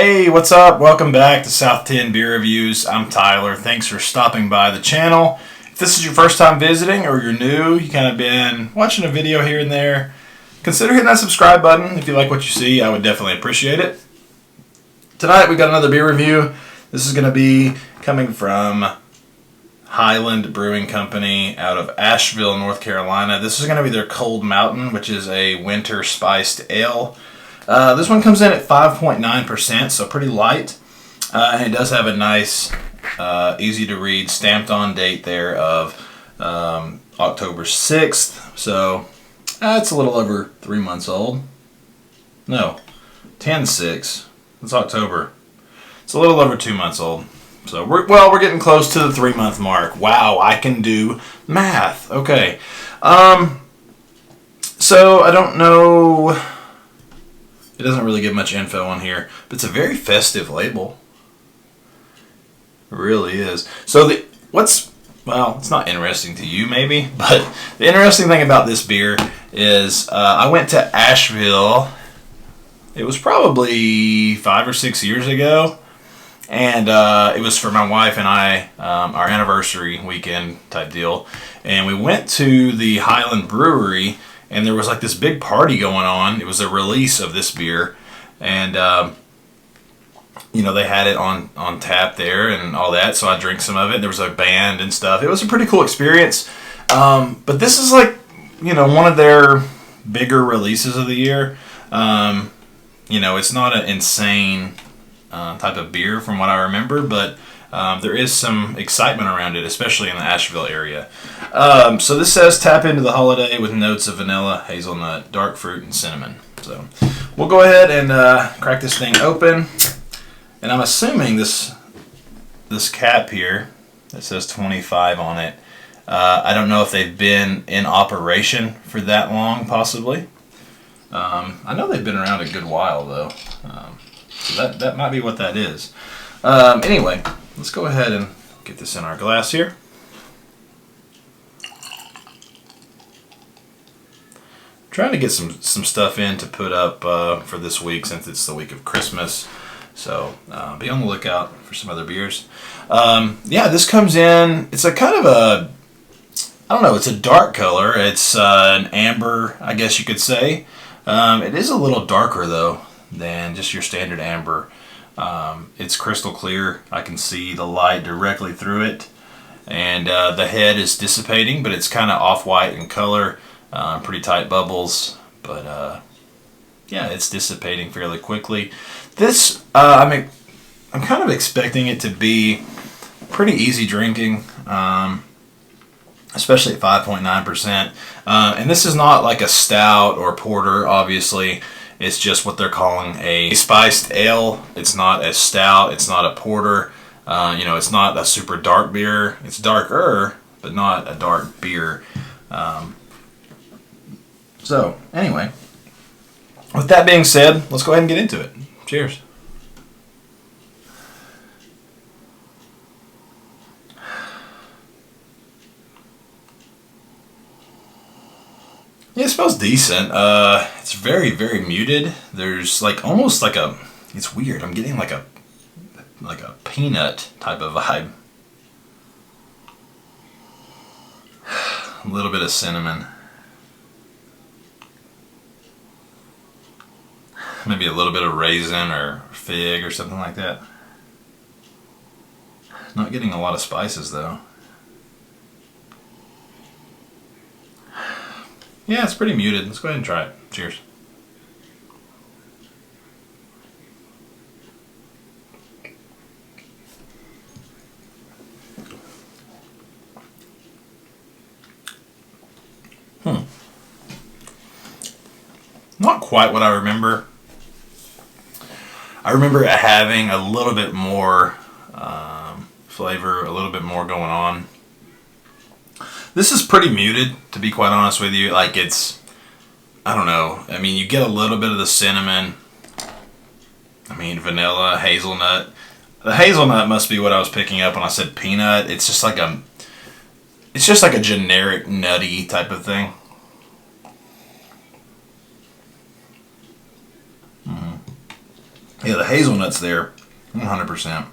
Hey, what's up? Welcome back to South 10 Beer Reviews. I'm Tyler. Thanks for stopping by the channel. If this is your first time visiting or you're new, you kind of been watching a video here and there, consider hitting that subscribe button. If you like what you see, I would definitely appreciate it. Tonight we got another beer review. This is going to be coming from Highland Brewing Company out of Asheville, North Carolina. This is going to be their Cold Mountain, which is a winter spiced ale. This one comes in at 5.9%, so pretty light. And it does have a nice, easy to read, stamped on date there of October 6th. So it's a little over 3 months old. No, 10/6. It's October. It's a little over 2 months old. So we're getting close to the 3-month mark. Wow, I can do math. Okay. So I don't know. It doesn't really give much info on here, but it's a very festive label. It really is. So well, it's not interesting to you maybe, but the interesting thing about this beer is I went to Asheville. It was probably 5 or 6 years ago, and it was for my wife and I, our anniversary weekend type deal, and we went to the Highland Brewery. And there was like this big party going on. It was a release of this beer. And, you know, they had it on tap there and all that. So I drank some of it. There was a band and stuff. It was a pretty cool experience. But this is like, you know, one of their bigger releases of the year. You know, it's not an insane type of beer from what I remember. But there is some excitement around it, especially in the Asheville area. So this says tap into the holiday with notes of vanilla, hazelnut, dark fruit, and cinnamon. So we'll go ahead and crack this thing open. And I'm assuming this cap here that says 25 on it, I don't know if they've been in operation for that long, possibly. I know they've been around a good while, though. So that might be what that is. Anyway, let's go ahead and get this in our glass here. Trying to get some stuff in to put up for this week since it's the week of Christmas. So be on the lookout for some other beers. Yeah, this comes in, it's a kind of a, I don't know, it's a dark color. It's an amber, I guess you could say. It is a little darker though than just your standard amber. It's crystal clear. I can see the light directly through it. And the head is dissipating, but it's kind of off-white in color. Pretty tight bubbles, but yeah, it's dissipating fairly quickly. This, I'm kind of expecting it to be pretty easy drinking, especially at 5.9%. And this is not like a stout or porter, obviously. It's just what they're calling a spiced ale. It's not a stout. It's not a porter. You know, it's not a super dark beer. It's darker, but not a dark beer. So, anyway, with that being said, let's go ahead and get into it. Cheers. Yeah, it smells decent. It's very, very muted. There's like almost like a, it's weird. I'm getting like a peanut type of vibe. A little bit of cinnamon. Maybe a little bit of raisin or fig or something like that. Not getting a lot of spices though. Yeah, it's pretty muted. Let's go ahead and try it. Cheers. Not quite what I remember. I remember it having a little bit more flavor, a little bit more going on. This is pretty muted, to be quite honest with you. Like it's, I don't know. I mean, you get a little bit of the cinnamon. I mean, vanilla, hazelnut. The hazelnut must be what I was picking up when I said peanut. It's just like a generic nutty type of thing. Yeah, the hazelnuts there, 100%.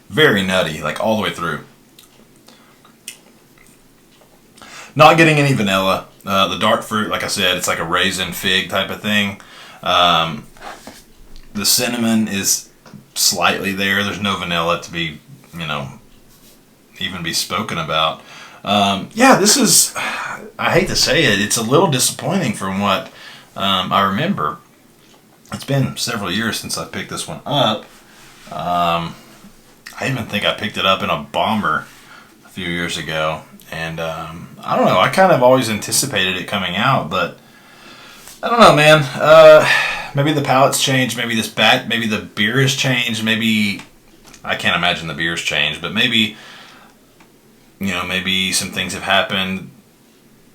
Very nutty, like all the way through. Not getting any vanilla. The dark fruit, like I said, it's like a raisin fig type of thing. The cinnamon is slightly there. There's no vanilla to be, even be spoken about. Yeah, this is, I hate to say it, it's a little disappointing from what I remember. It's been several years since I picked this one up. I even think I picked it up in a bomber a few years ago. And I don't know, I kind of always anticipated it coming out, but I don't know, man. Maybe the palate's changed, maybe maybe the beer has changed, maybe, I can't imagine the beer's changed, but maybe, maybe some things have happened,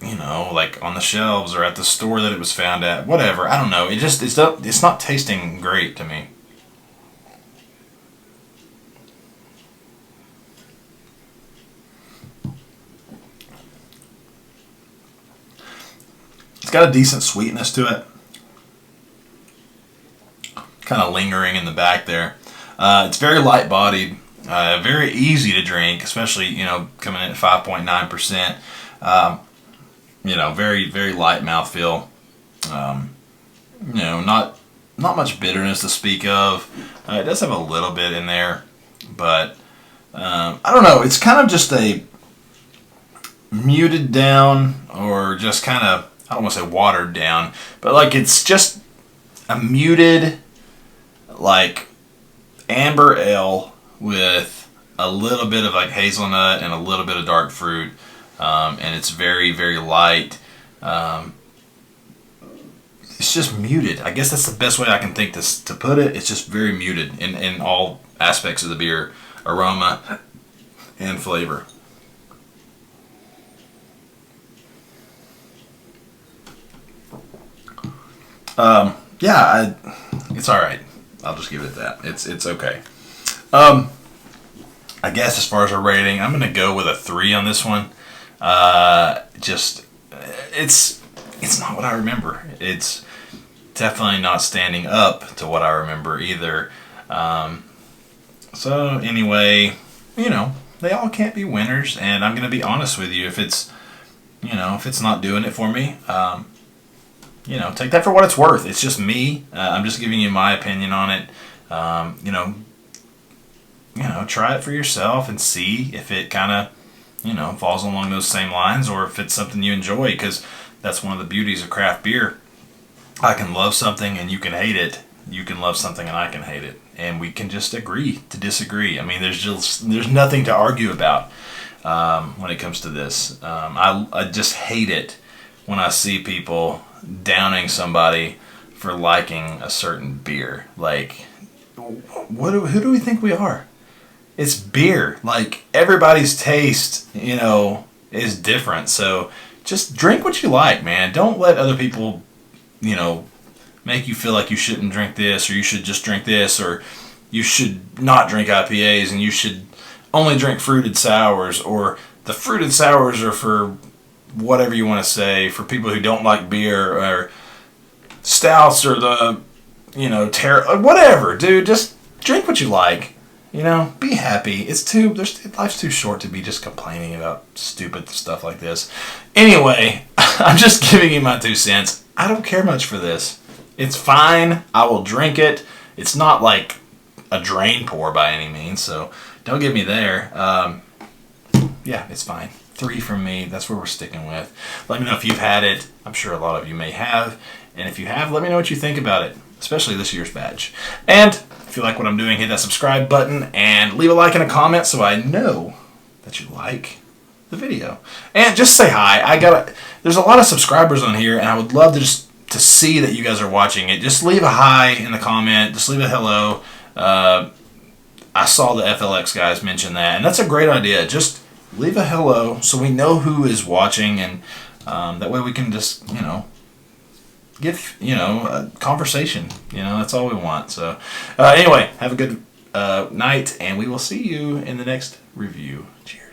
like on the shelves or at the store that it was found at, whatever, I don't know. It's not tasting great to me. It's got a decent sweetness to it. Kind of lingering in the back there. It's very light bodied, very easy to drink, especially, coming in at 5.9%. Very, very light mouthfeel. Not much bitterness to speak of. It does have a little bit in there, but I don't know. It's kind of just a muted down, or just kind of, I don't want to say watered down, but like it's just a muted, like amber ale with a little bit of like hazelnut and a little bit of dark fruit, and it's very, very light. It's just muted. I guess that's the best way I can think to put it. It's just very muted in all aspects of the beer, aroma and flavor. Yeah, it's all right. I'll just give it that. It's okay. I guess as far as a rating, I'm gonna go with a 3 on this one. It's not what I remember. It's definitely not standing up to what I remember either. So anyway, they all can't be winners, and I'm gonna be honest with you. If it's not doing it for me, take that for what it's worth. It's just me. I'm just giving you my opinion on it. Try it for yourself and see if it kind of, falls along those same lines, or if it's something you enjoy, because that's one of the beauties of craft beer. I can love something and you can hate it. You can love something and I can hate it. And we can just agree to disagree. I mean, there's nothing to argue about when it comes to this. I just hate it when I see people downing somebody for liking a certain beer. Like, who do we think we are? It's beer. Like, everybody's taste, is different. So just drink what you like, man. Don't let other people, make you feel like you shouldn't drink this, or you should just drink this, or you should not drink IPAs and you should only drink fruited sours, or the fruited sours are for whatever you want to say, for people who don't like beer, or stouts, or the, whatever, dude. Just drink what you like. Be happy. Life's too short to be just complaining about stupid stuff like this. Anyway, I'm just giving you my 2 cents. I don't care much for this. It's fine. I will drink it. It's not like a drain pour by any means, so don't get me there. Yeah, it's fine. 3 from me. That's where we're sticking with. Let me know if you've had it. I'm sure a lot of you may have. And if you have, let me know what you think about it, especially this year's batch. And if you like what I'm doing, hit that subscribe button and leave a like and a comment so I know that you like the video. And just say hi. There's a lot of subscribers on here, and I would love to see that you guys are watching it. Just leave a hi in the comment. Just leave a hello. I saw the FLX guys mention that, and that's a great idea. Just leave a hello so we know who is watching, and that way we can just, give, a conversation. That's all we want. So anyway, have a good night, and we will see you in the next review. Cheers.